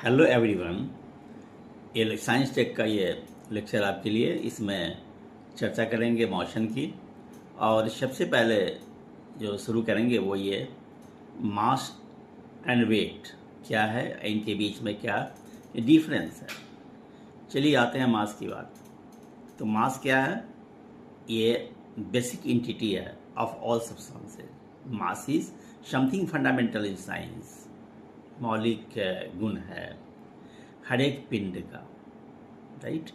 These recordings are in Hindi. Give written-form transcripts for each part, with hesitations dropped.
Hello everyone. ये साइंस टेक का ये लेक्चर आपके लिए। इसमें चर्चा करेंगे मोशन की। और सबसे पहले जो शुरू करेंगे वो ये मास एंड वेट क्या है, इनके बीच में क्या डिफरेंस है। चलिए आते हैं मास की बात। तो मास क्या है? ये बेसिक एंटिटी है of all substances. Mass is something fundamental in science. मौलिक गुण है हर एक पिंड का, राइट।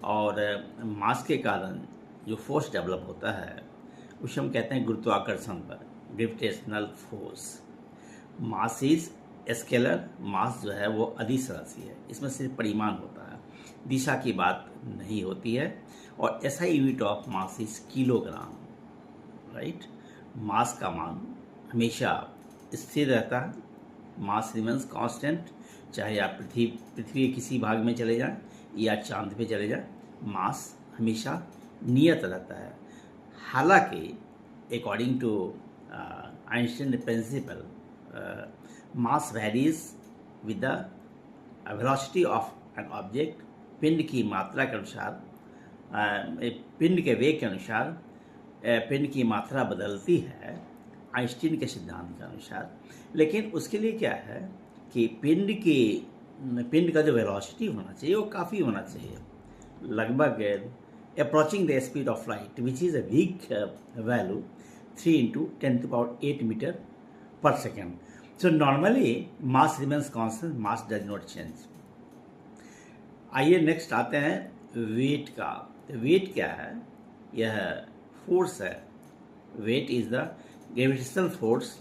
और मास के कारण जो फोर्स डेवलप होता है उसे हम कहते हैं गुरुत्वाकर्षण पर, gravitational force. Mass is scalar. Mass जो है वो अदिश राशि है, इसमें सिर्फ परिमाण होता है, दिशा की बात नहीं होती है। और ऐसा unit of mass is kilogram, right. Mass का मान हमेशा स्थिर रहता है। Mass remains constant. चाहे आप पृथ्वी के किसी भाग में चले जाएं या चांद पे चले जाएं, मास हमेशा नियत रहता है। हालांकि according to Einstein principle, mass varies with the velocity of an object. पिंड की मात्रा के अनुसार, पिंड के वेग के अनुसार पिंड की मात्रा बदलती है आइंस्टीन के सिद्धांत के अनुसार। लेकिन उसके लिए क्या है कि पिंड का जो वेलोसिटी होना चाहिए वो काफ़ी होना चाहिए, लगभग approaching the speed of light, which is a big value, 3 × 10⁸ metre per second. So normally mass remains constant, mass does not change. आइए नेक्स्ट आते हैं वेट का। तो वेट क्या है? यह फोर्स है। Weight is the gravitational force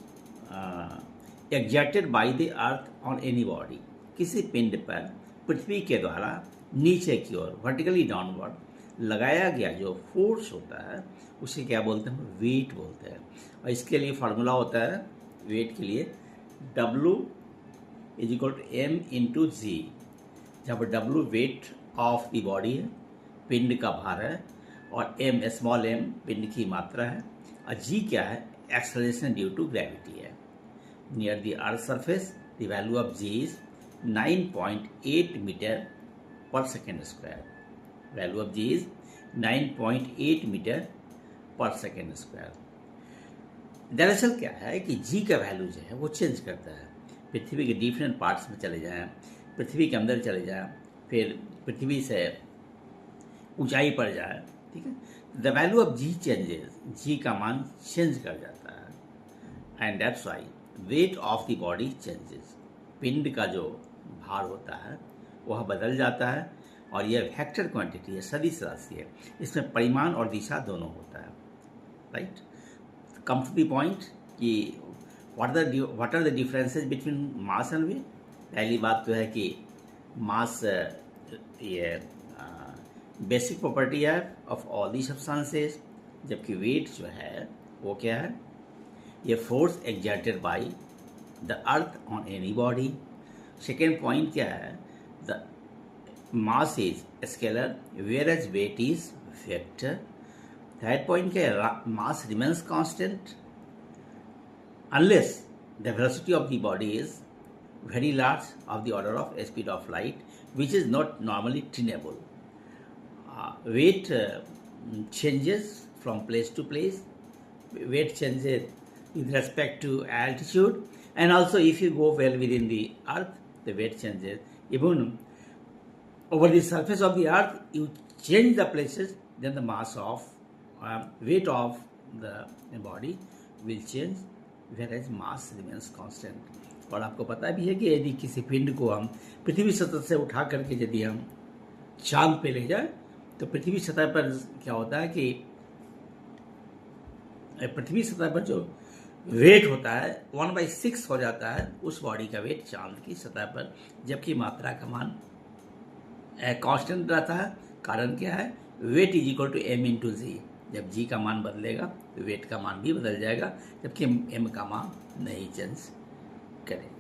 exerted by the earth on any body. किसी पिंड पर पृथ्वी के द्वारा नीचे की ओर, वर्टिकली डाउनवर्ड लगाया गया जो फोर्स होता है उसे क्या बोलते हैं? वेट बोलते हैं। और इसके लिए फार्मूला होता है वेट के लिए, W = m/g। जब W weight of the body है, पिंड का भार है, और m स्मॉल m पिंड की मात्रा है, और g क्या है? एक्सेलरेशन ड्यू टू ग्रेविटी है। Near the earth surface the value of g is 9.8 metre per second square. Value of g is 9.8 metre per second square. दरअसल क्या है कि g का वैल्यू जो है वो चेंज करता है। पृथ्वी के डिफरेंट पार्ट्स में चले जाएं, पृथ्वी के अंदर चले जाएं, फिर पृथ्वी से ऊंचाई पर जाए, ठीक है, the value of g changes, g का मान चेंज कर जाता है। And that's why weight of the body changes. पिंड का जो भार होता है वह बदल जाता है, और यह वेक्टर क्वांटिटी है, सदिश राशि है। इसमें परिमाण और दिशा दोनों होता है, right. Come to the point कि what are the differences between mass and weight. पहली बात तो है कि मास ये बेसिक प्रॉपर्टी है ऑफ ऑल दी सब्सटेंसेस, जबकि वेट जो है वो क्या है? ये force exerted by the earth on any body. Second point क्या है? The mass is scalar whereas weight is vector. Third point क्या है? Mass remains constant unless the velocity of the body is very large, of the order of speed of light, which is not normally trainable. Weight changes from place to place. Weight changes with respect to altitude, and also if you go well within the earth, the weight changes. Even over the surface of the earth, you change the places, then the mass of weight of the body will change, whereas mass remains constant. और आपको पता भी है कि यदि किसी पिंड को हम पृथ्वी सतह से उठा करके यदि हम चांद पे ले जाए तो पृथ्वी सतह पर क्या होता है कि पृथ्वी सतह पर जो वेट होता है 1/6 हो जाता है उस बॉडी का वेट चांद की सतह पर, जबकि मात्रा का मान कांस्टेंट रहता है। कारण क्या है? Wait = m/g। जब g का मान बदलेगा तो वेट का मान भी बदल जाएगा, जबकि m का मान नहीं चेंज करें।